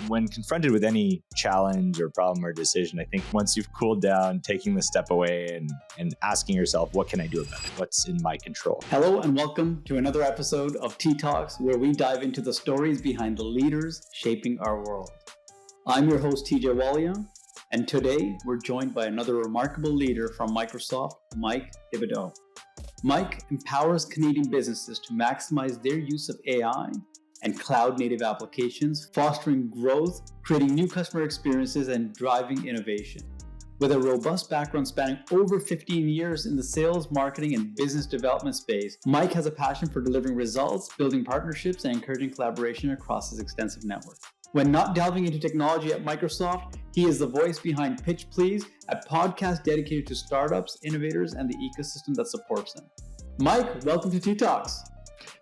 when confronted with any challenge or problem or decision, I think once you've cooled down, taking the step away and asking yourself, what can I do about it? What's in my control? Hello and welcome to another episode of TTalks, where we dive into the stories behind the leaders shaping our world. I'm your host, TJ Walia, and today we're joined by another remarkable leader from Microsoft, Mike Thibodeau. Mike empowers Canadian businesses to maximize their use of AI and cloud-native applications, fostering growth, creating new customer experiences, and driving innovation. With a robust background spanning over 15 years in the sales, marketing, and business development space, Mike has a passion for delivering results, building partnerships, and encouraging collaboration across his extensive network. When not delving into technology at Microsoft, he is the voice behind Pitch Please, a podcast dedicated to startups, innovators, and the ecosystem that supports them. Mike, welcome to TTalks.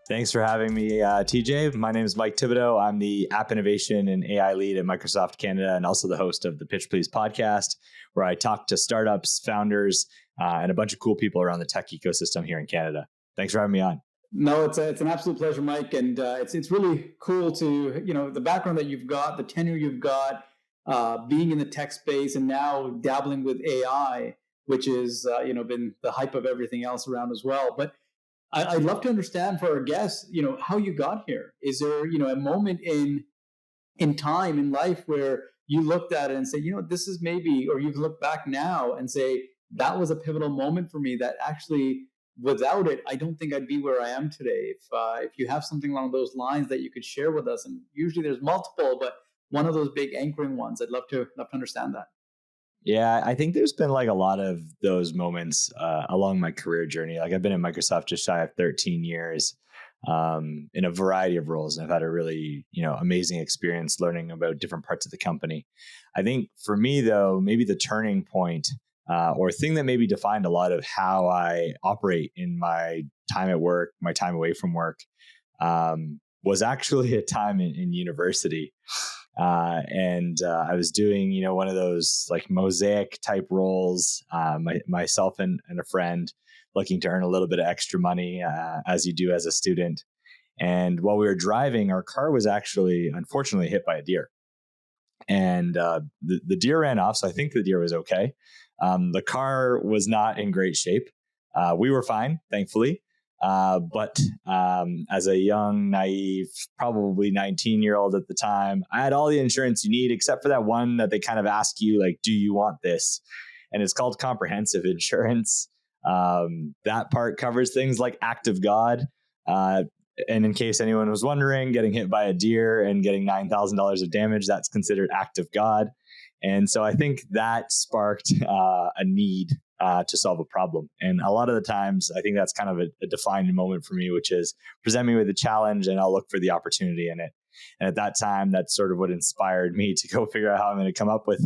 Thanks for having me, TJ. My name is Mike Thibodeau. I'm the App Innovation and AI Lead at Microsoft Canada and also the host of the Pitch Please podcast, where I talk to startups, founders, and a bunch of cool people around the tech ecosystem here in Canada. Thanks for having me on. No, it's an absolute pleasure, Mike. And it's really cool to, the background that you've got, the tenure you've got, being in the tech space and now dabbling with AI, which is, been the hype of everything else around as well. But I'd love to understand for our guests, how you got here. Is there, a moment in time in life where you looked at it and say, this is maybe, or you can look back now and say, that was a pivotal moment for me that actually, without it, I don't think I'd be where I am today. If you have something along those lines that you could share with us, and usually there's multiple, but one of those big anchoring ones, I'd love to understand that. Yeah, I think there's been like a lot of those moments along my career journey. Like I've been at Microsoft just shy of 13 years in a variety of roles. And I've had a really, amazing experience learning about different parts of the company. I think for me, though, maybe the turning point or thing that maybe defined a lot of how I operate in my time at work, my time away from work, was actually a time in university. I was doing, one of those like mosaic type roles, myself and a friend looking to earn a little bit of extra money, as you do as a student. And while we were driving, our car was actually, unfortunately, hit by a deer. And the deer ran off. So I think the deer was okay. The car was not in great shape. We were fine, thankfully. But as a young, naive, probably 19-year-old at the time, I had all the insurance you need, except for that one that they kind of ask you, like, do you want this? And it's called comprehensive insurance. That part covers things like act of God. And in case anyone was wondering, getting hit by a deer and getting $9,000 of damage, that's considered act of God. And so I think that sparked a need to solve a problem. And a lot of the times, I think that's kind of a defining moment for me, which is present me with a challenge and I'll look for the opportunity in it. And at that time, that's sort of what inspired me to go figure out how I'm going to come up with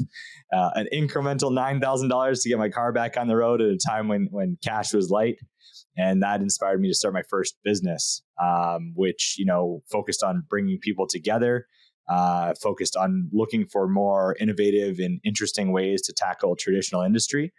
an incremental $9,000 to get my car back on the road at a time when cash was light. And that inspired me to start my first business, which, focused on bringing people together, focused on looking for more innovative and interesting ways to tackle traditional industry.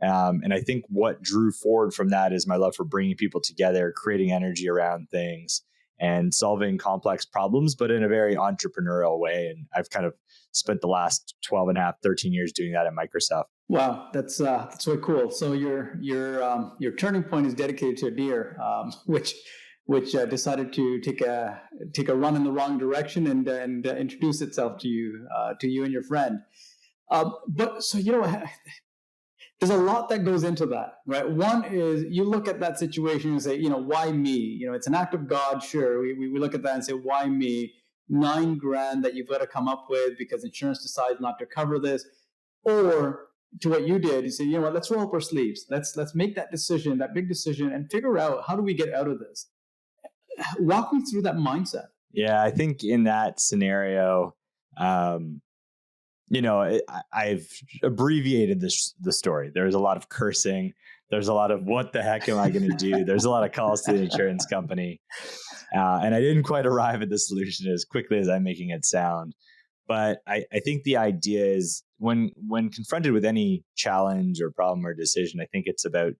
And I think what drew forward from that is my love for bringing people together, creating energy around things and solving complex problems, but in a very entrepreneurial way. And I've kind of spent the last 12 and a half, 13 years doing that at Microsoft. Wow, that's really cool. So your turning point is dedicated to a deer, which decided to take a run in the wrong direction and introduce itself to you and your friend. But so there's a lot that goes into that, right? One is you look at that situation and say, why me? It's an act of God, sure. We look at that and say, why me? $9,000 that you've got to come up with because insurance decides not to cover this. Or to what you did, you say, let's roll up our sleeves. Let's make that decision, that big decision, and figure out how do we get out of this. Walk me through that mindset. Yeah, I think in that scenario, I've abbreviated the story. There's a lot of cursing. There's a lot of what the heck am I going to do? There's a lot of calls to the insurance company. And I didn't quite arrive at the solution as quickly as I'm making it sound. But I think the idea is when confronted with any challenge or problem or decision, I think it's about,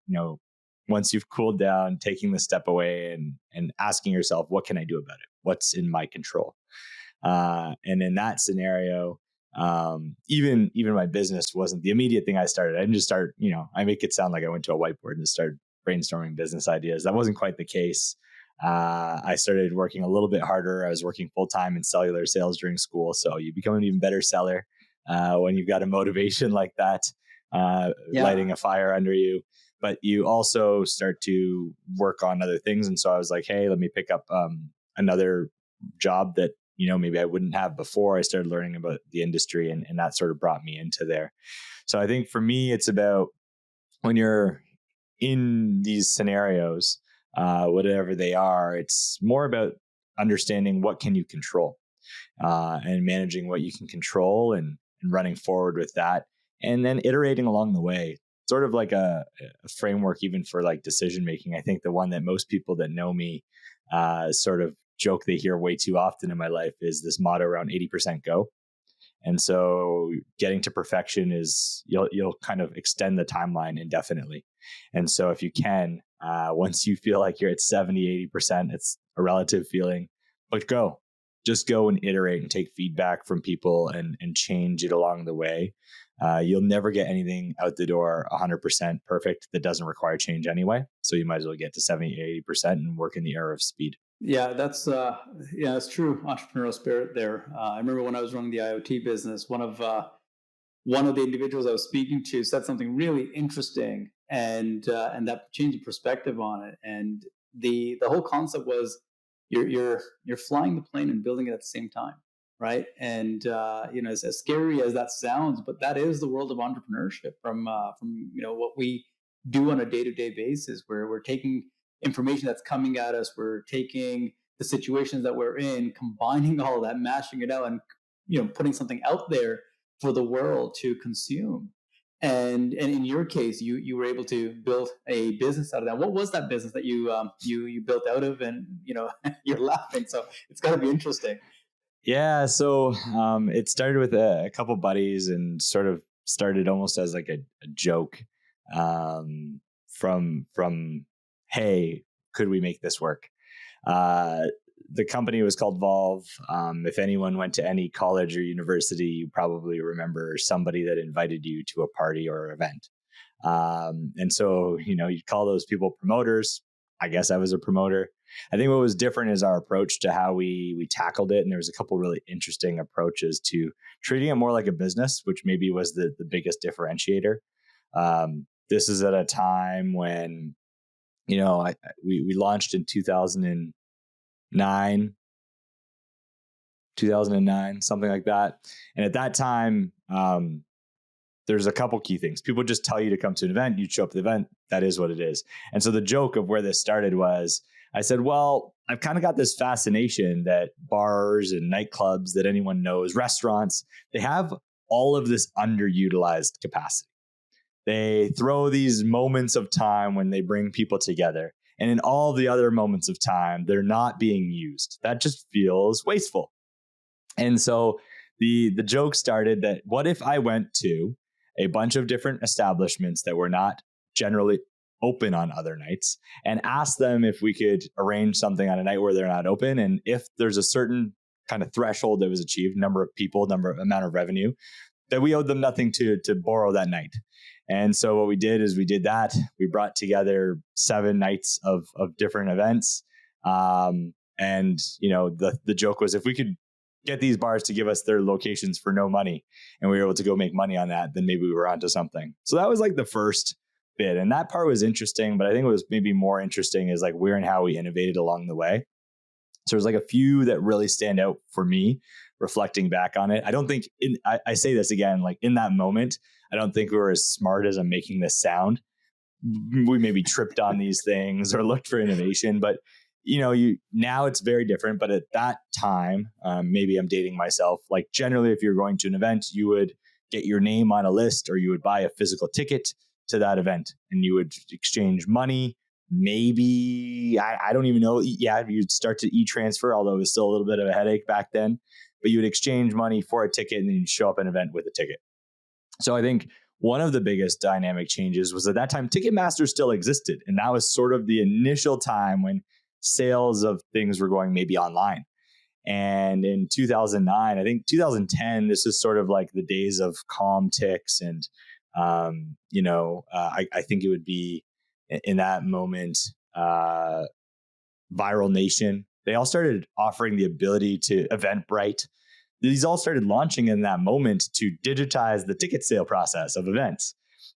once you've cooled down, taking the step away and asking yourself, what can I do about it? What's in my control? And in that scenario, even my business wasn't the immediate thing I started. I didn't just start, I make it sound like I went to a whiteboard and just started brainstorming business ideas. That wasn't quite the case. I started working a little bit harder. I was working full-time in cellular sales during school. So you become an even better seller when you've got a motivation like that, lighting a fire under you. But you also start to work on other things. And so I was like, hey, let me pick up another job that, maybe I wouldn't have before. I started learning about the industry, and that sort of brought me into there. So I think for me, it's about when you're in these scenarios, whatever they are, it's more about understanding what can you control, and managing what you can control, and running forward with that, and then iterating along the way. Sort of like a framework even for like decision making. I think the one that most people that know me sort of joke they hear way too often in my life is this motto around 80% go. And so getting to perfection is you'll kind of extend the timeline indefinitely. And so if you can, once you feel like you're at 70, 80%, it's a relative feeling, but just go and iterate and take feedback from people and change it along the way. You'll never get anything out the door 100% perfect that doesn't require change anyway. So you might as well get to 70, 80% and work in the era of speed. Yeah, that's true entrepreneurial spirit there. I remember when I was running the IoT business, one of the individuals I was speaking to said something really interesting, and that changed the perspective on it. And the whole concept was you're flying the plane and building it at the same time, right? And as scary as that sounds, but that is the world of entrepreneurship from what we do on a day-to-day basis, where we're taking information that's coming at us, we're taking the situations that we're in, combining all that, mashing it out, and putting something out there for the world to consume. And in your case, you were able to build a business out of that. What was that business that you built out of? And you're laughing, so it's got to be interesting. Yeah, so it started with a couple buddies, and sort of started almost as like a joke, from hey, could we make this work? The company was called Volve. If anyone went to any college or university, you probably remember somebody that invited you to a party or event. And so, you'd call those people promoters. I guess I was a promoter. I think what was different is our approach to how we tackled it. And there was a couple really interesting approaches to treating it more like a business, which maybe was the biggest differentiator. This is at a time when, we launched in 2009, something like that. And at that time, there's a couple key things. People just tell you to come to an event. You show up to the event. That is what it is. And so the joke of where this started was, I said, well, I've kind of got this fascination that bars and nightclubs that anyone knows, restaurants, they have all of this underutilized capacity. They throw these moments of time when they bring people together. And in all the other moments of time, they're not being used. That just feels wasteful. And so the joke started that, what if I went to a bunch of different establishments that were not generally open on other nights and asked them if we could arrange something on a night where they're not open, and if there's a certain kind of threshold that was achieved, number of people, amount of revenue, that we owed them nothing to borrow that night. And so what we did is we did that. We brought together 7 nights of different events. And the joke was, if we could get these bars to give us their locations for no money, and we were able to go make money on that, then maybe we were onto something. So that was like the first bit. And that part was interesting, but I think what was maybe more interesting is like where and how we innovated along the way. So there's like a few that really stand out for me reflecting back on it. I don't think I say this again, like in that moment, I don't think we were as smart as I'm making this sound. We maybe tripped on these things or looked for innovation, but now it's very different. But at that time, maybe I'm dating myself. Like generally, if you're going to an event, you would get your name on a list, or you would buy a physical ticket to that event, and you would exchange money. Maybe I don't even know. Yeah, you'd start to e-transfer, although it was still a little bit of a headache back then. But you would exchange money for a ticket, and then you'd show up at an event with a ticket. So I think one of the biggest dynamic changes was at that time, Ticketmaster still existed. And that was sort of the initial time when sales of things were going maybe online. And in 2009, I think 2010, this is sort of like the days of calm ticks. And, I think it would be in that moment, Viral Nation. They all started offering the ability to Eventbrite. These all started launching in that moment to digitize the ticket sale process of events.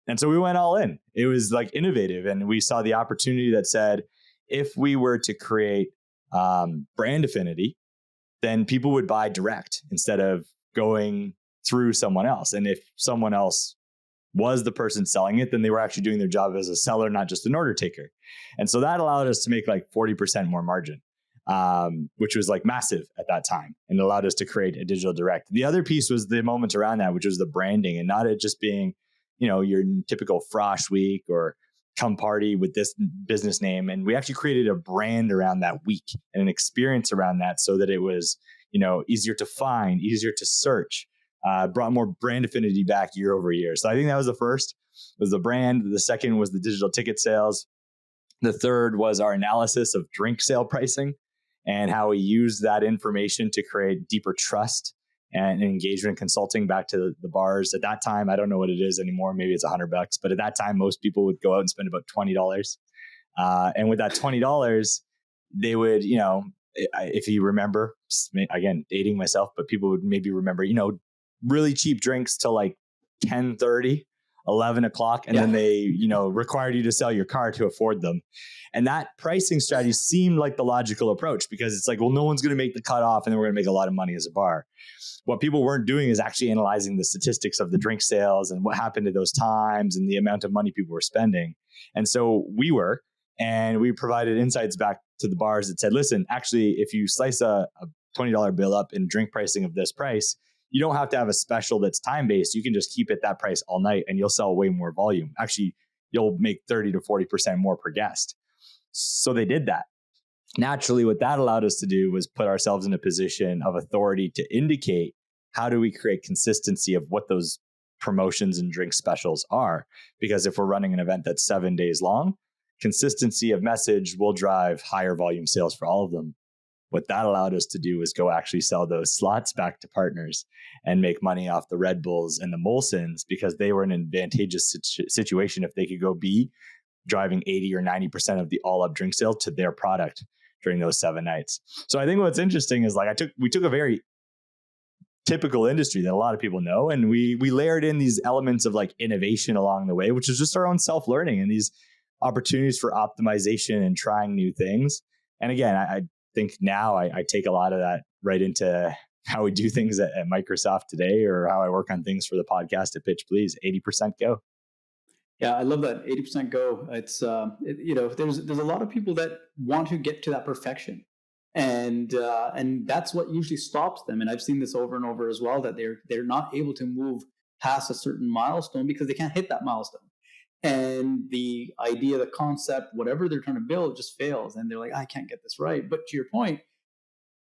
And so we went all in. It was like innovative. And we saw the opportunity that said, if we were to create brand affinity, then people would buy direct instead of going through someone else. And if someone else was the person selling it, then they were actually doing their job as a seller, not just an order taker. And so that allowed us to make like 40% more margin, which was like massive at that time, and allowed us to create a digital direct. The other piece was the moment around that, which was the branding, and not it just being, your typical Frosh week or come party with this business name. And we actually created a brand around that week and an experience around that so that it was, easier to find, easier to search, brought more brand affinity back year over year. So I think that was the first, was the brand. The second was the digital ticket sales. The third was our analysis of drink sale pricing and how we used that information to create deeper trust and engagement consulting back to the bars. At that time, I don't know what it is anymore. Maybe it's $100, but at that time, most people would go out and spend about $20. And with that $20, they would, if you remember, again, dating myself, but people would maybe remember, really cheap drinks till like 10:30, 11 o'clock. And then they, required you to sell your car to afford them. And that pricing strategy seemed like the logical approach, because it's like, well, no one's going to make the cutoff and then we're going to make a lot of money as a bar. What people weren't doing is actually analyzing the statistics of the drink sales and what happened at those times and the amount of money people were spending. And so we provided insights back to the bars that said, listen, actually, if you slice a $20 bill up in drink pricing of this price, you don't have to have a special that's time-based. You can just keep it that price all night and you'll sell way more volume. Actually, you'll make 30 to 40% more per guest. So they did that. Naturally, what that allowed us to do was put ourselves in a position of authority to indicate how do we create consistency of what those promotions and drink specials are. Because if we're running an event that's 7 days long, consistency of message will drive higher volume sales for all of them. What that allowed us to do was go actually sell those slots back to partners and make money off the Red Bulls and the Molsons, because they were in an advantageous situation if they could go be driving 80 or 90% of the all up drink sale to their product during those 7 nights. So I think what's interesting is like we took a very typical industry that a lot of people know, and we layered in these elements of like innovation along the way, which is just our own self-learning and these opportunities for optimization and trying new things. And again, I think now I take a lot of that right into how we do things at Microsoft today, or how I work on things for the podcast at Pitch Please. 80% go. Yeah, I love that 80% go. It's there's a lot of people that want to get to that perfection, and that's what usually stops them. And I've seen this over and over as well, that they're not able to move past a certain milestone because they can't hit that milestone. And the idea, the concept, whatever they're trying to build just fails. And they're like, I can't get this right. But to your point,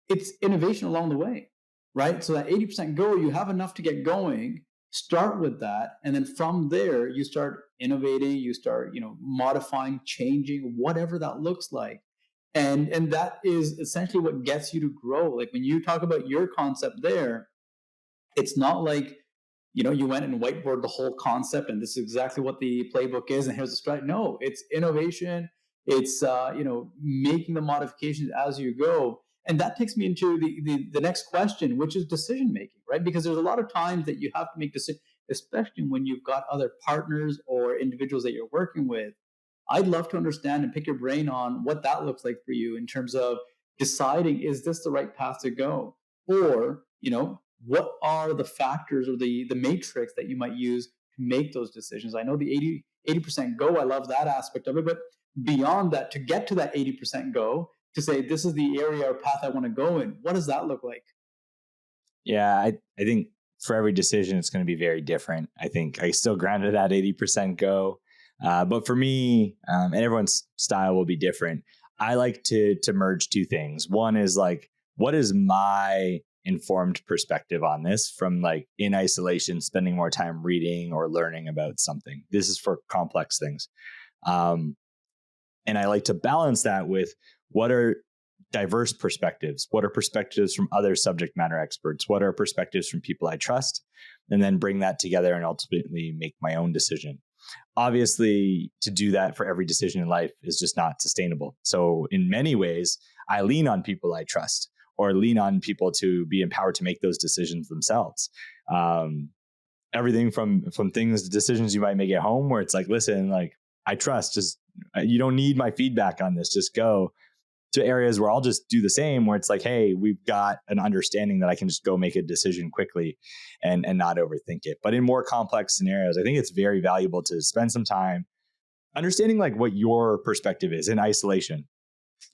it's innovation along the way, right? So that 80% go, you have enough to get going, start with that. And then from there, you start innovating, you start, modifying, changing, whatever that looks like. And that is essentially what gets you to grow. Like when you talk about your concept there, it's not like, you went and whiteboarded the whole concept and this is exactly what the playbook is and here's the strategy. No, it's innovation. It's, making the modifications as you go. And that takes me into the next question, which is decision making, right? Because there's a lot of times that you have to make decisions, especially when you've got other partners or individuals that you're working with. I'd love to understand and pick your brain on what that looks like for you in terms of deciding, is this the right path to go? Or, what are the factors or the matrix that you might use to make those decisions? I know the 80% go, I love that aspect of it, but beyond that, to get to that 80% go, to say, this is the area or path I want to go in, what does that look like? Yeah, I think for every decision, it's going to be very different. I think I still grounded at 80% go. But for me, and everyone's style will be different. I like to merge two things. One is like, what is my informed perspective on this from like in isolation, spending more time reading or learning about something? This is for complex things. And I like to balance that with what are diverse perspectives? What are perspectives from other subject matter experts? What are perspectives from people I trust? And then bring that together and ultimately make my own decision. Obviously, to do that for every decision in life is just not sustainable. So in many ways, I lean on people I trust, or lean on people to be empowered to make those decisions themselves. Everything from things, decisions you might make at home, where it's like, listen, like, I trust, just, you don't need my feedback on this, just go, to areas where I'll just do the same, where it's like, hey, we've got an understanding that I can just go make a decision quickly and not overthink it. But in more complex scenarios, I think it's very valuable to spend some time understanding like what your perspective is in isolation,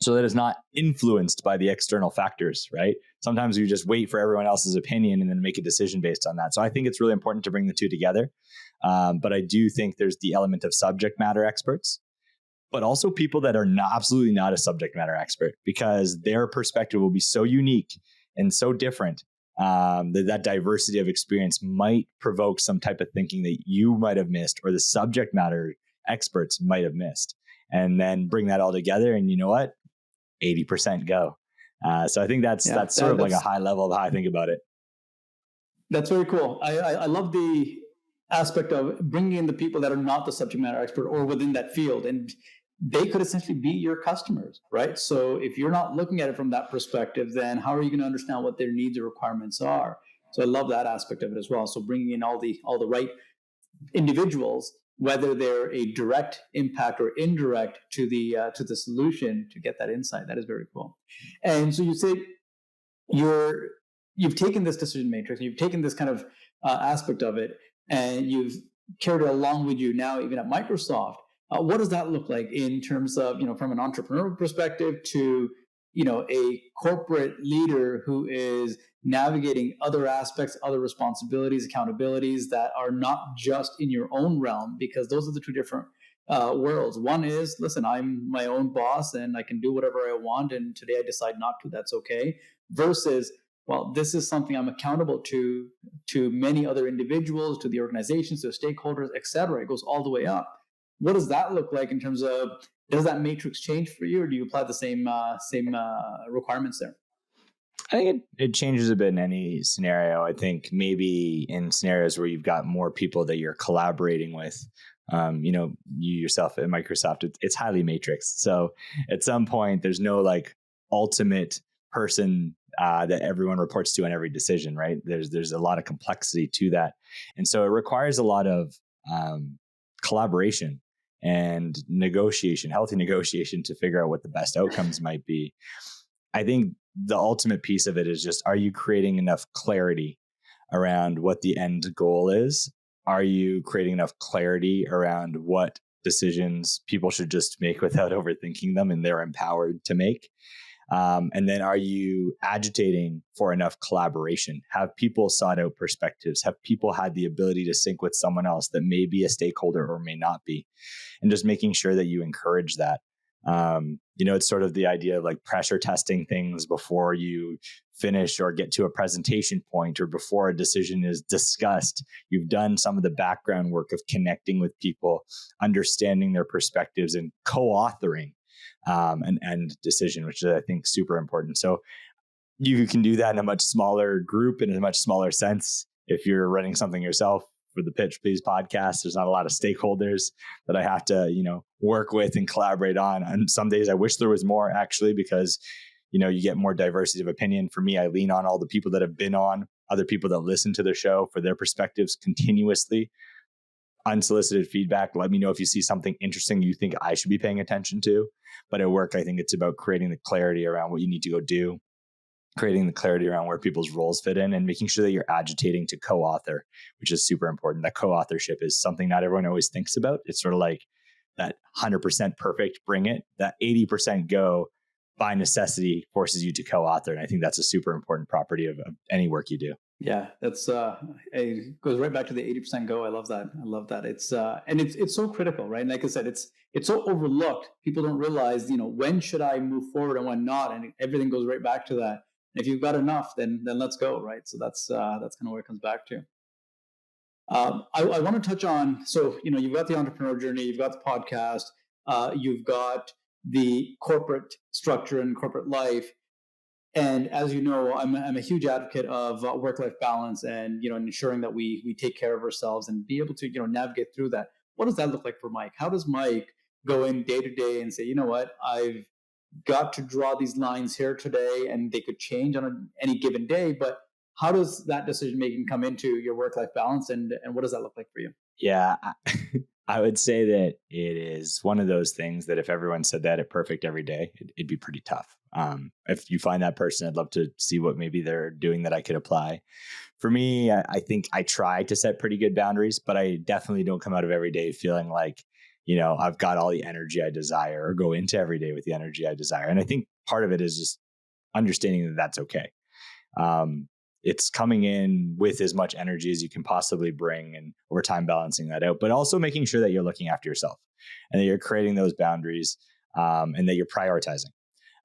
so that it's not influenced by the external factors, right? Sometimes you just wait for everyone else's opinion and then make a decision based on that. So I think it's really important to bring the two together. But I do think there's the element of subject matter experts, but also people that are absolutely not a subject matter expert, because their perspective will be so unique and so different that diversity of experience might provoke some type of thinking that you might have missed, or the subject matter experts might have missed. And then bring that all together, and you know what? 80% go. So I think that's sort of like a high level of how I think about it. That's very cool. I love the aspect of bringing in the people that are not the subject matter expert or within that field, and they could essentially be your customers, right? So if you're not looking at it from that perspective, then how are you going to understand what their needs or requirements are? So I love that aspect of it as well. So bringing in all the right individuals, whether they're a direct impact or indirect to the solution, to get that insight. That is very cool. And so you said you've taken this decision matrix, and you've taken this kind of aspect of it, and you've carried it along with you now, even at Microsoft. What does that look like in terms of, from an entrepreneur perspective to, a corporate leader who is navigating other aspects, other responsibilities, accountabilities that are not just in your own realm, because those are the two different worlds. One is, listen, I'm my own boss and I can do whatever I want, and today I decide not to, that's okay. Versus, well, this is something I'm accountable to many other individuals, to the organizations, to the stakeholders, et cetera. It goes all the way up. What does that look like in terms of, does that matrix change for you, or do you apply the same requirements there? I think it changes a bit in any scenario. I think maybe in scenarios where you've got more people that you're collaborating with, you yourself at Microsoft, it's highly matrixed. So at some point, there's no like ultimate person that everyone reports to on every decision, right? There's a lot of complexity to that. And so it requires a lot of collaboration and negotiation, healthy negotiation, to figure out what the best outcomes might be. I think the ultimate piece of it is just, are you creating enough clarity around what the end goal is? Are you creating enough clarity around what decisions people should just make without overthinking them and they're empowered to make? And then are you agitating for enough collaboration? Have people sought out perspectives? Have people had the ability to sync with someone else that may be a stakeholder or may not be? And just making sure that you encourage that. It's sort of the idea of like pressure testing things before you finish or get to a presentation point, or before a decision is discussed. You've done some of the background work of connecting with people, understanding their perspectives, and co-authoring an end decision, which is, I think, super important. So you can do that in a much smaller group, in a much smaller sense. If you're running something yourself, for the Pitch Please podcast, there's not a lot of stakeholders that I have to, work with and collaborate on. And some days I wish there was more, actually, because, you get more diversity of opinion. For me, I lean on all the people that have been on, other people that listen to the show for their perspectives continuously. Unsolicited feedback. Let me know if you see something interesting you think I should be paying attention to. But at work, I think it's about creating the clarity around what you need to go do, creating the clarity around where people's roles fit in, and making sure that you're agitating to co-author, which is super important. That co-authorship is something not everyone always thinks about. It's sort of like that 100% perfect, bring it. That 80% go, by necessity, forces you to co-author. And I think that's a super important property of any work you do. Yeah, that's it goes right back to the 80% go. I love that. It's and it's so critical, right? And like I said, it's so overlooked. People don't realize, when should I move forward and when not, and everything goes right back to that. And if you've got enough, then let's go, right? So that's kind of where it comes back to. I want to touch on, so you've got the entrepreneur journey, you've got the podcast, you've got the corporate structure and corporate life. And as you know, I'm a huge advocate of work-life balance and, ensuring that we take care of ourselves and be able to, navigate through that. What does that look like for Mike? How does Mike go in day to day and say, you know what, I've got to draw these lines here today, and they could change on any given day, but how does that decision making come into your work-life balance, and what does that look like for you? Yeah, I would say that it is one of those things that if everyone said that at perfect every day, it'd be pretty tough. If you find that person, I'd love to see what maybe they're doing that I could apply. For me, I think I try to set pretty good boundaries, but I definitely don't come out of every day feeling like, I've got all the energy I desire, or go into every day with the energy I desire. And I think part of it is just understanding that that's okay. It's coming in with as much energy as you can possibly bring, and over time balancing that out, but also making sure that you're looking after yourself and that you're creating those boundaries, and that you're prioritizing.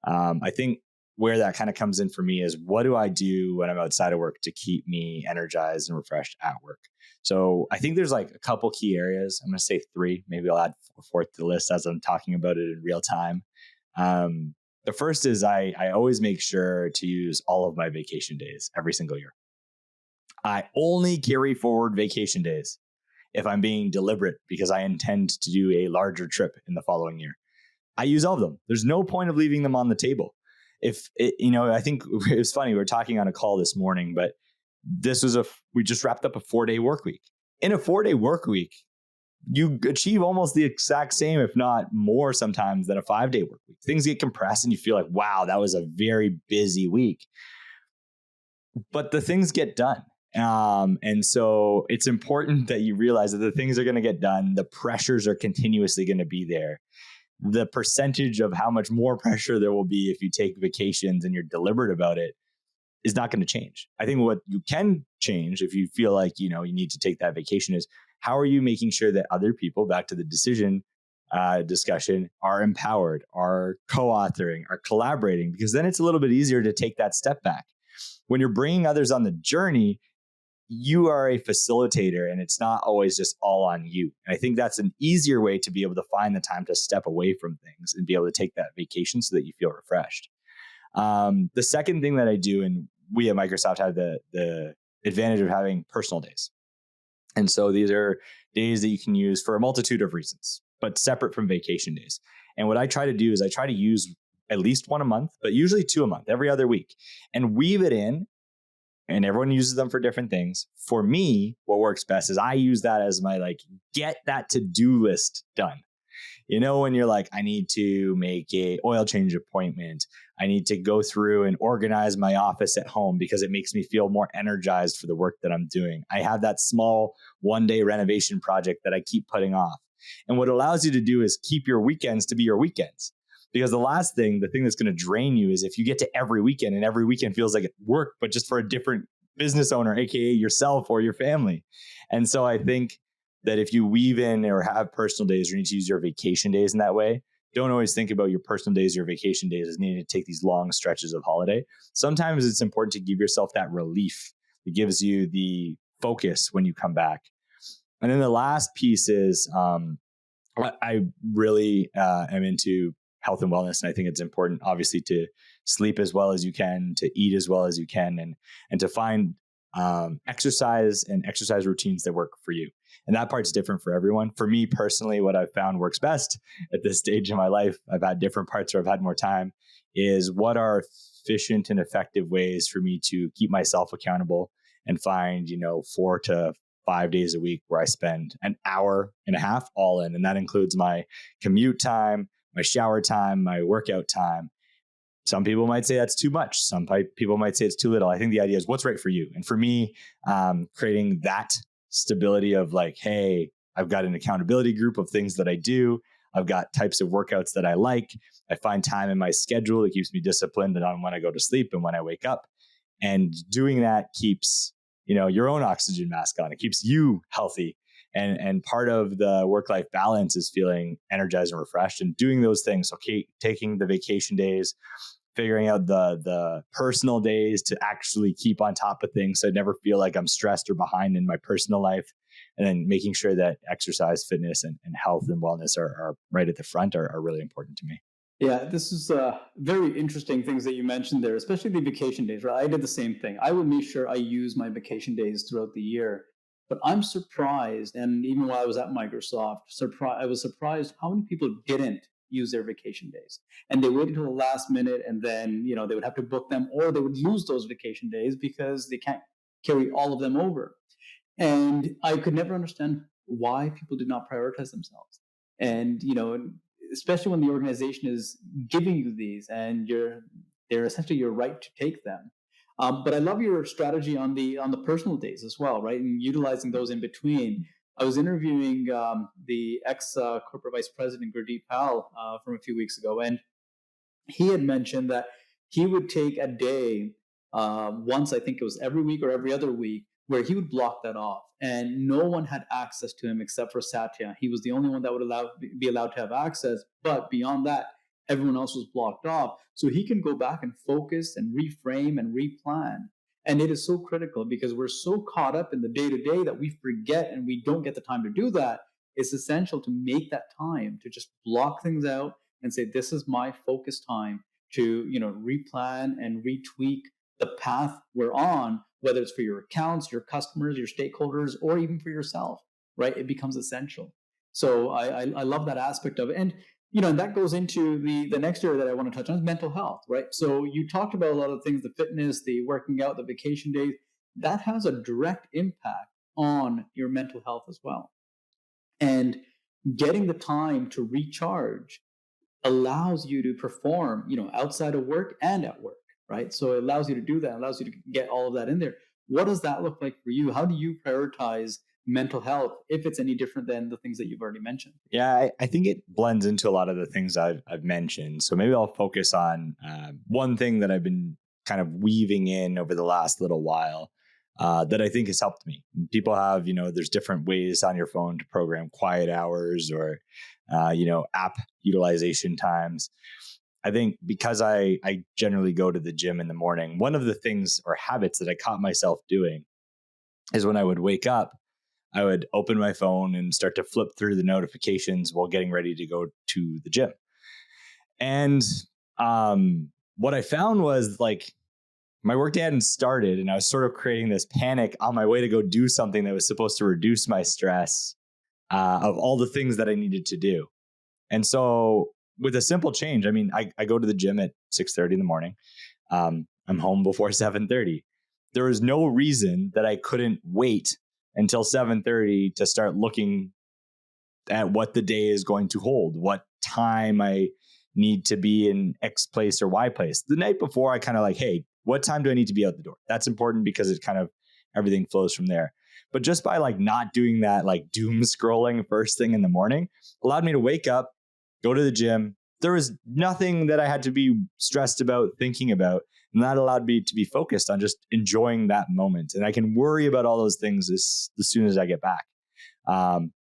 I think where that kind of comes in for me is, what do I do when I'm outside of work to keep me energized and refreshed at work? So I think there's like a couple key areas. I'm going to say 3, maybe I'll add a fourth to the list as I'm talking about it in real time. The first is I always make sure to use all of my vacation days every single year. I only carry forward vacation days if I'm being deliberate because I intend to do a larger trip in the following year. I use all of them. There's no point of leaving them on the table. I think it was funny. We were talking on a call this morning, but we just wrapped up a 4-day work week. In a 4-day work week, you achieve almost the exact same, if not more sometimes, than a 5-day work week. Things get compressed and you feel like, wow, that was a very busy week. But the things get done. And so it's important that you realize that the things are going to get done. The pressures are continuously going to be there. The percentage of how much more pressure there will be if you take vacations and you're deliberate about it is not going to change. I think what you can change, if you feel like, you need to take that vacation, is how are you making sure that other people, back to the decision discussion, are empowered, are co-authoring, are collaborating, because then it's a little bit easier to take that step back. When you're bringing others on the journey, you are a facilitator and it's not always just all on you. And I think that's an easier way to be able to find the time to step away from things and be able to take that vacation so that you feel refreshed. The second thing that I do, and we at Microsoft have the advantage of having personal days. And so these are days that you can use for a multitude of reasons, but separate from vacation days. And what I try to do is I try to use at least one a month, but usually 2 a month, every other week, and weave it in. And everyone uses them for different things. For me, what works best is I use that as my get that to-do list done. When you're like, I need to make a oil change appointment. I need to go through and organize my office at home because it makes me feel more energized for the work that I'm doing. I have that small 1-day renovation project that I keep putting off. And what it allows you to do is keep your weekends to be your weekends. Because the thing that's going to drain you is if you get to every weekend and every weekend feels like work, but just for a different business owner, AKA yourself or your family. And so I think that if you weave in or have personal days, or you need to use your vacation days in that way, don't always think about your personal days, your vacation days as needing to take these long stretches of holiday. Sometimes it's important to give yourself that relief that gives you the focus when you come back. And then the last piece is I really am into health and wellness. And I think it's important, obviously, to sleep as well as you can, to eat as well as you can, and to find exercise and exercise routines that work for you. And that part's different for everyone. For me personally, what I've found works best at this stage in my life, I've had different parts where I've had more time, is what are efficient and effective ways for me to keep myself accountable and find, 4 to 5 days a week where I spend an hour and a half all in. And that includes my commute time, my shower time, my workout time. Some people might say that's too much. Some people might say it's too little. I think the idea is what's right for you. And for me, creating that stability of hey, I've got an accountability group of things that I do. I've got types of workouts that I like. I find time in my schedule that keeps me disciplined on when I go to sleep and when I wake up. And doing that keeps, your own oxygen mask on. It keeps you healthy. And part of the work-life balance is feeling energized and refreshed and doing those things. Okay, taking the vacation days, figuring out the personal days to actually keep on top of things so I never feel like I'm stressed or behind in my personal life. And then making sure that exercise, fitness, and health and wellness are right at the front are really important to me. Yeah, this is very interesting things that you mentioned there, especially the vacation days, right? I did the same thing. I would make sure I use my vacation days throughout the year. But I'm surprised, and even while I was at Microsoft, I was surprised how many people didn't use their vacation days. And they waited until the last minute, and then, they would have to book them, or they would lose those vacation days because they can't carry all of them over. And I could never understand why people did not prioritize themselves. And, especially when the organization is giving you these and they're essentially your right to take them. But I love your strategy on the personal days as well, right? And utilizing those in between. I was interviewing the ex corporate vice president Gurdeep Pal from a few weeks ago, and he had mentioned that he would take a day once, I think it was every week or every other week, where he would block that off, and no one had access to him except for Satya. He was the only one that would be allowed to have access, but beyond that, everyone else was blocked off. So he can go back and focus and reframe and replan. And it is so critical because we're so caught up in the day to day that we forget and we don't get the time to do that. It's essential to make that time to just block things out and say, this is my focus time to, replan and retweak the path we're on, whether it's for your accounts, your customers, your stakeholders, or even for yourself, right? It becomes essential. So I love that aspect of it. And, and that goes into the next area that I want to touch on is mental health, right? So you talked about a lot of things, the fitness, the working out, the vacation days, that has a direct impact on your mental health as well. And getting the time to recharge allows you to perform, outside of work and at work, right? So it allows you to do that, allows you to get all of that in there. What does that look like for you? How do you prioritize mental health if it's any different than the things that you've already mentioned? Yeah, I think it blends into a lot of the things I've mentioned. So maybe I'll focus on one thing that I've been kind of weaving in over the last little while that I think has helped me. People have, there's different ways on your phone to program quiet hours or, app utilization times. I think because I generally go to the gym in the morning, one of the things or habits that I caught myself doing is when I would wake up, I would open my phone and start to flip through the notifications while getting ready to go to the gym. And what I found was like my workday hadn't started, and I was sort of creating this panic on my way to go do something that was supposed to reduce my stress of all the things that I needed to do. And so with a simple change, I mean, I go to the gym at 6:30 in the morning. I'm home before 7:30. There was no reason that I couldn't wait until 7:30 to start looking at what the day is going to hold, what time I need to be in X place or Y place. The night before, I kind of like, hey, what time do I need to be out the door? That's important because it kind of everything flows from there. But just by like not doing that like doom scrolling first thing in the morning allowed me to wake up, go to the gym. There was nothing that I had to be stressed about, thinking about. And that allowed me to be focused on just enjoying that moment. And I can worry about all those things as soon as I get back.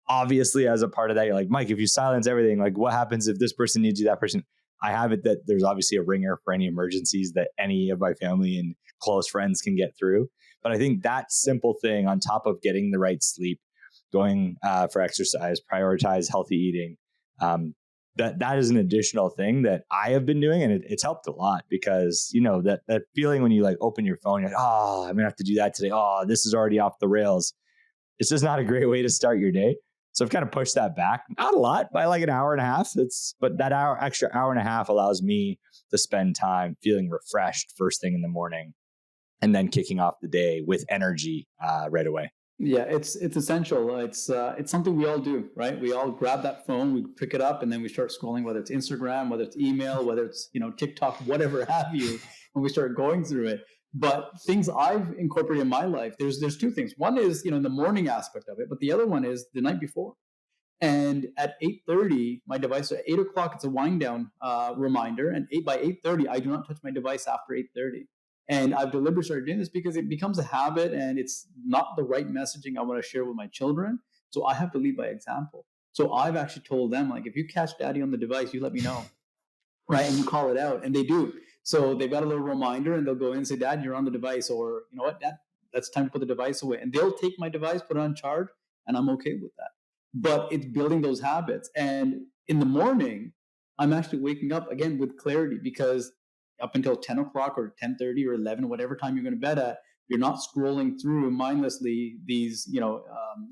Obviously, as a part of that, you're like, Mike, if you silence everything, like what happens if this person needs you, that person? I have it that there's obviously a ringer for any emergencies that any of my family and close friends can get through. But I think that simple thing on top of getting the right sleep, going for exercise, prioritize healthy eating, that is an additional thing that I have been doing. And it's helped a lot because, that feeling when you like open your phone, you're like, oh, I'm going to have to do that today. Oh, this is already off the rails. It's just not a great way to start your day. So I've kind of pushed that back, not a lot, by like an hour and a half. But that extra hour and a half allows me to spend time feeling refreshed first thing in the morning and then kicking off the day with energy right away. Yeah, it's essential. It's something we all do, right? We all grab that phone, we pick it up, and then we start scrolling, whether it's Instagram, whether it's email, whether it's TikTok, whatever have you, and we start going through it. But things I've incorporated in my life, there's two things. One is the morning aspect of it, but the other one is the night before. And at 8:30, my device at 8 o'clock, it's a wind down reminder, and by 8:30, I do not touch my device after 8:30. And I've deliberately started doing this because it becomes a habit and it's not the right messaging I want to share with my children. So I have to lead by example. So I've actually told them, like, if you catch daddy on the device, you let me know, right? And you call it out, and they do. So they've got a little reminder and they'll go in and say, Dad, you're on the device, or you know what, Dad, that's time to put the device away. And they'll take my device, put it on charge, and I'm okay with that. But it's building those habits. And in the morning, I'm actually waking up again with clarity, because up until 10 o'clock or 10:30 or 11, whatever time you're going to bed at, you're not scrolling through mindlessly these,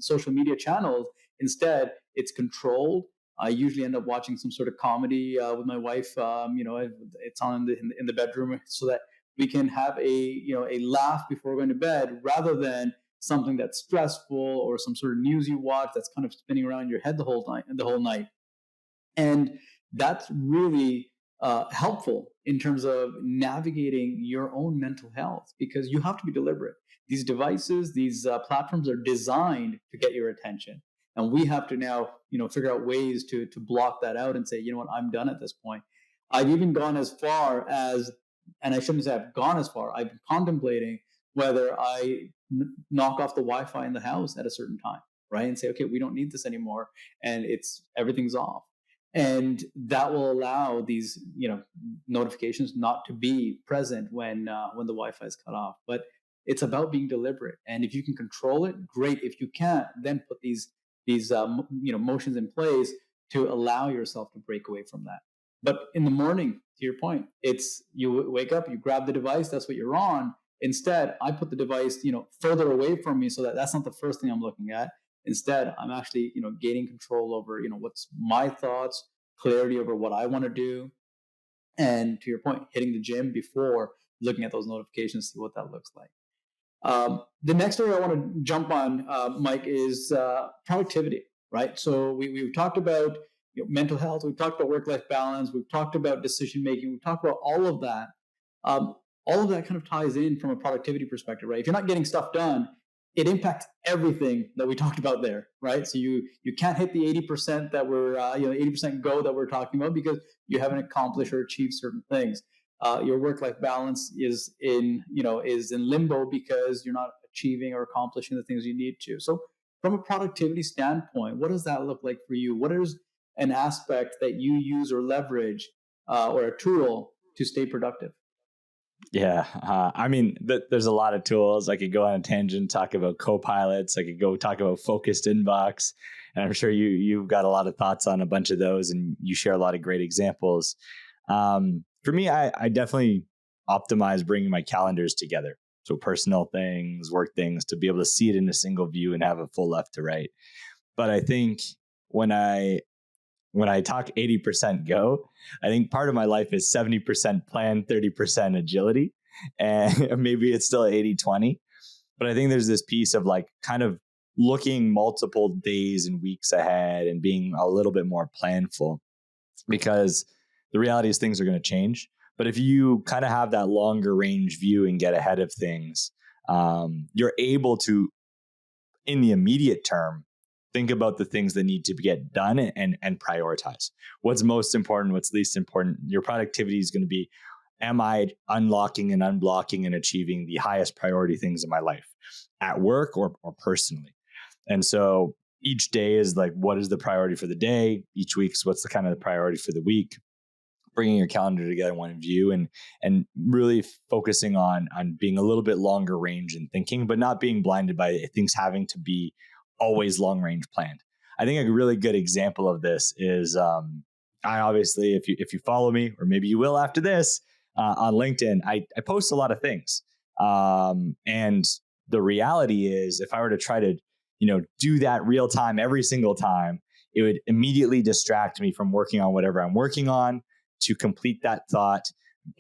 social media channels. Instead, it's controlled. I usually end up watching some sort of comedy with my wife. It's on in the bedroom, so that we can have a laugh before going to bed, rather than something that's stressful or some sort of news you watch that's kind of spinning around in your head the whole night. And that's really helpful in terms of navigating your own mental health, because you have to be deliberate. These devices, these platforms are designed to get your attention. And we have to now, figure out ways to block that out and say, you know what, I'm done at this point. I've even gone as far as, and I shouldn't say I've gone as far, I've been contemplating whether I knock off the Wi-Fi in the house at a certain time, right? And say, okay, we don't need this anymore, and everything's off. And that will allow these notifications not to be present when the Wi-Fi is cut off. But it's about being deliberate, and if you can control it, great. If you can't, then put these motions in place to allow yourself to break away from that. But in the morning, to your point, it's you wake up, you grab the device, that's what you're on. Instead, I put the device further away from me, so that that's not the first thing I'm looking at. Instead, I'm actually, gaining control over, what's my thoughts, clarity over what I want to do. And to your point, hitting the gym before looking at those notifications, see what that looks like. The next area I want to jump on, Mike, is productivity, right? So we've talked about mental health, we've talked about work-life balance, we've talked about decision-making, we've talked about all of that. All of that kind of ties in from a productivity perspective, right? If you're not getting stuff done, it impacts everything that we talked about there, right? So you can't hit the 80% that we're 80% go that we're talking about, because you haven't accomplished or achieved certain things. Your work-life balance is in limbo, because you're not achieving or accomplishing the things you need to. So from a productivity standpoint, what does that look like for you? What is an aspect that you use or leverage or a tool to stay productive? Yeah. There's a lot of tools. I could go on a tangent, talk about co-pilots. I could go talk about focused inbox. And I'm sure you've got a lot of thoughts on a bunch of those, and you share a lot of great examples. For me, I definitely optimize bringing my calendars together. So personal things, work things, to be able to see it in a single view and have a full left to right. But I think when I talk 80% go, I think part of my life is 70% plan, 30% agility. And maybe it's still 80-20. But I think there's this piece of like kind of looking multiple days and weeks ahead and being a little bit more planful, because the reality is things are going to change. But if you kind of have that longer range view and get ahead of things, you're able to, in the immediate term, think about the things that need to get done and prioritize. What's most important, what's least important. Your productivity is going to be, am I unlocking and unblocking and achieving the highest priority things in my life at work or personally? And so each day is like, what is the priority for the day? Each week's what's the kind of the priority for the week? Bringing your calendar together in one view and really focusing on being a little bit longer range in thinking, but not being blinded by things having to be always long range planned. I think a really good example of this is I obviously, if you follow me, or maybe you will after this, on LinkedIn, I post a lot of things. And the reality is, if I were to try to do that real time every single time, it would immediately distract me from working on whatever I'm working on, to complete that thought,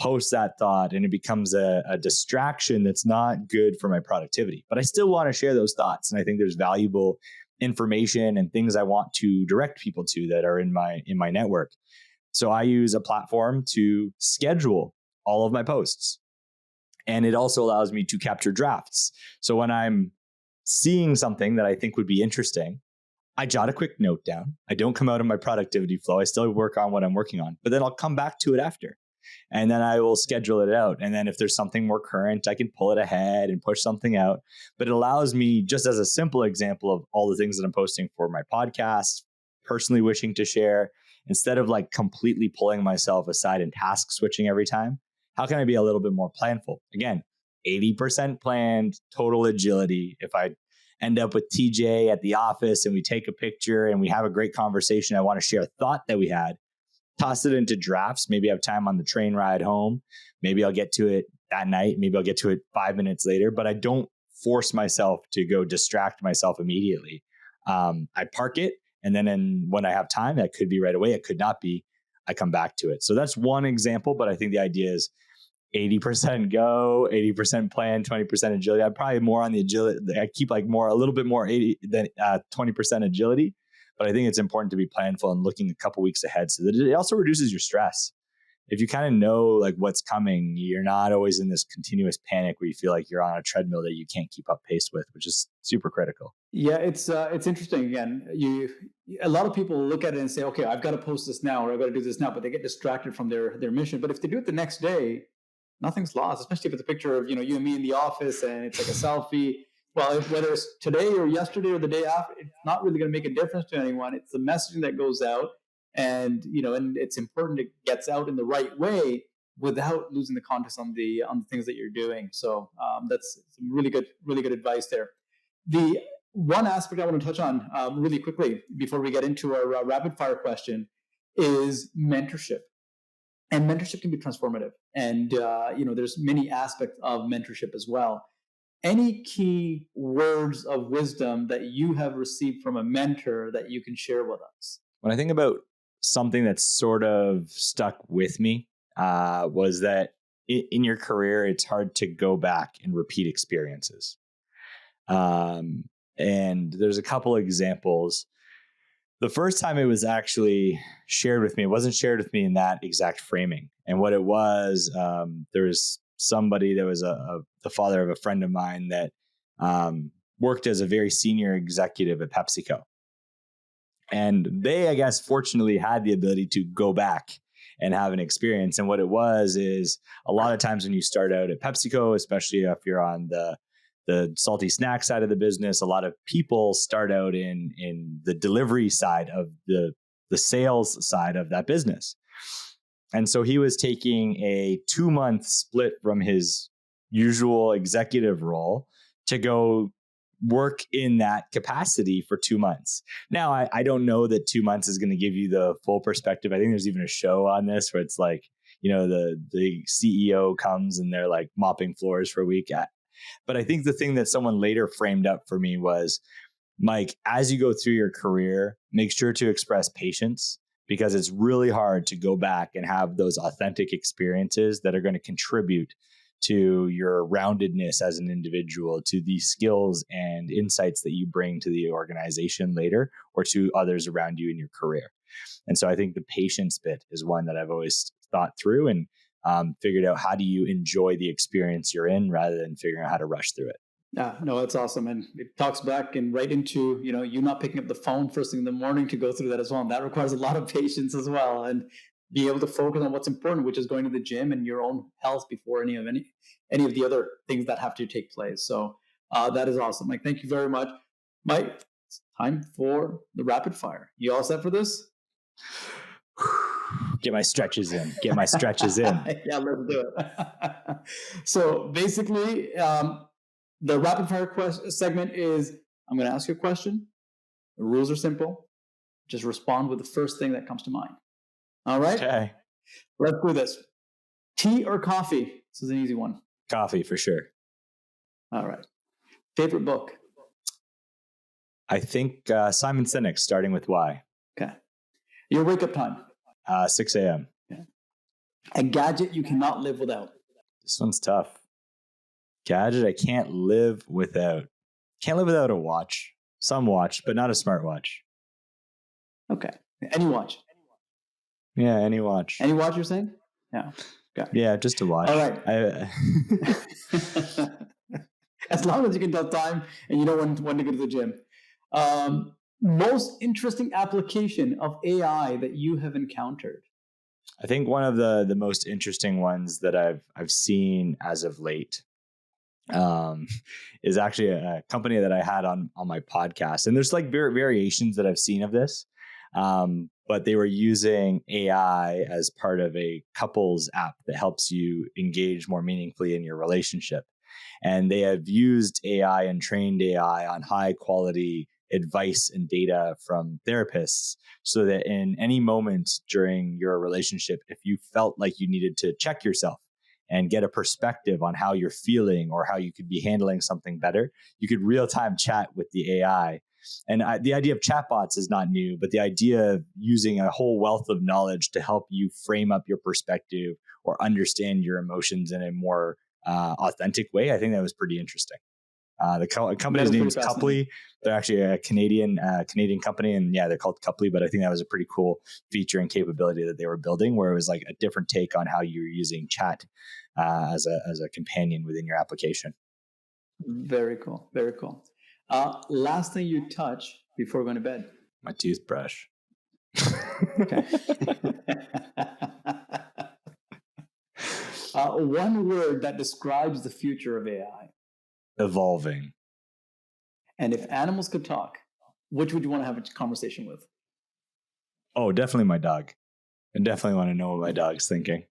post that thought, and it becomes a distraction that's not good for my productivity. But I still want to share those thoughts, and I think there's valuable information and things I want to direct people to that are in my network. So I use a platform to schedule all of my posts, and it also allows me to capture drafts. So when I'm seeing something that I think would be interesting, I jot a quick note down. I don't come out of my productivity flow. I still work on what I'm working on, but then I'll come back to it after. And then I will schedule it out. And then if there's something more current, I can pull it ahead and push something out. But it allows me, just as a simple example of all the things that I'm posting for my podcast, personally wishing to share, instead of like completely pulling myself aside and task switching every time, how can I be a little bit more planful? Again, 80% planned, total agility. If I end up with TJ at the office and we take a picture and we have a great conversation, I want to share a thought that we had, toss it into drafts. Maybe I have time on the train ride home. Maybe I'll get to it that night. Maybe I'll get to it 5 minutes later, but I don't force myself to go distract myself immediately. I park it. And then when I have time, that could be right away. It could not be. I come back to it. So that's one example, but I think the idea is 80% go, 80% plan, 20% agility. I'm probably more on the agility. I keep like a little bit more 80 than 20% agility, but I think it's important to be planful and looking a couple weeks ahead so that it also reduces your stress. If you kind of know like what's coming, you're not always in this continuous panic where you feel like you're on a treadmill that you can't keep up pace with, which is super critical. Yeah, it's interesting. Again, a lot of people look at it and say, okay, I've got to post this now or I've got to do this now, but they get distracted from their mission. But if they do it the next day, nothing's lost, especially if it's a picture of, you and me in the office and it's like a selfie. Well, whether it's today or yesterday or the day after, it's not really going to make a difference to anyone. It's the messaging that goes out, and and it's important it gets out in the right way without losing the context on the things that you're doing. So that's some really good advice there. The one aspect I want to touch on really quickly before we get into our rapid fire question is mentorship. And mentorship can be transformative. And, there's many aspects of mentorship as well. Any key words of wisdom that you have received from a mentor that you can share with us? When I think about something that's sort of stuck with me, was that in your career, it's hard to go back and repeat experiences. And there's a couple of examples. The first time it was actually shared with me, it wasn't shared with me in that exact framing. And what it was, there was somebody that was the father of a friend of mine that worked as a very senior executive at PepsiCo. And they, I guess, fortunately had the ability to go back and have an experience. And what it was is a lot of times when you start out at PepsiCo, especially if you're on the salty snack side of the business, a lot of people start out in the delivery side of the sales side of that business. And so he was taking a 2-month split from his usual executive role to go work in that capacity for 2 months. Now, I don't know that 2 months is going to give you the full perspective. I think there's even a show on this where it's like, the CEO comes and they're like mopping floors for a week. But I think the thing that someone later framed up for me was, Mike, as you go through your career, make sure to express patience, because it's really hard to go back and have those authentic experiences that are going to contribute to your roundedness as an individual, to the skills and insights that you bring to the organization later or to others around you in your career. And so I think the patience bit is one that I've always thought through and figured out, how do you enjoy the experience you're in rather than figuring out how to rush through it. Yeah, no, that's awesome. And it talks back and right into, you not picking up the phone first thing in the morning to go through that as well. And that requires a lot of patience as well. And be able to focus on what's important, which is going to the gym and your own health before any of the other things that have to take place. So that is awesome. Mike, thank you very much. Mike, it's time for the rapid fire. You all set for this? Get my stretches in. Yeah, let's do it. So basically, the rapid fire segment is, I'm going to ask you a question. The rules are simple. Just respond with the first thing that comes to mind. All right? Okay. Let's do this. Tea or coffee? This is an easy one. Coffee for sure. All right. Favorite book? I think Simon Sinek's Starting with Why. Okay. Your wake-up time? 6 a.m. Okay. A gadget you cannot live without? This one's tough. Gadget I can't live without. Can't live without a watch. Some watch, but not a smartwatch. Okay. Any watch? Yeah, any watch. Any watch, you're saying? Yeah. Okay. Yeah, just a watch. All right. As long as you can tell time and you know when to go to the gym. Most interesting application of AI that you have encountered? I think one of the most interesting ones that I've seen as of late is actually a company that I had on my podcast. And there's like variations that I've seen of this. But they were using AI as part of a couples app that helps you engage more meaningfully in your relationship. And they have used AI and trained AI on high quality advice and data from therapists, so that in any moment during your relationship, if you felt like you needed to check yourself and get a perspective on how you're feeling or how you could be handling something better, you could real-time chat with the AI. And the idea of chatbots is not new, but the idea of using a whole wealth of knowledge to help you frame up your perspective or understand your emotions in a more authentic way, I think that was pretty interesting. The company's name's Couply. They're actually a Canadian company, and yeah, they're called Couply. But I think that was a pretty cool feature and capability that they were building, where it was like a different take on how you're using chat as a companion within your application. Very cool. Very cool. Last thing you touch before going to bed? My toothbrush. Okay. One word that describes the future of AI. Evolving. And if animals could talk, which would you want to have a conversation with? Oh, definitely my dog. I definitely want to know what my dog's thinking.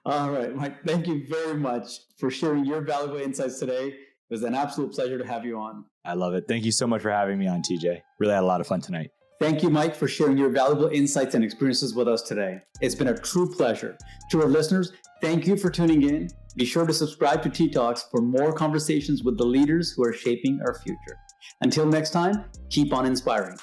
All right, Mike, thank you very much for sharing your valuable insights today. It was an absolute pleasure to have you on. I love it. Thank you so much for having me on, TJ. Really had a lot of fun tonight. Thank you, Mike, for sharing your valuable insights and experiences with us today. It's been a true pleasure. To our listeners, thank you for tuning in. Be sure to subscribe to TTalks for more conversations with the leaders who are shaping our future. Until next time, keep on inspiring.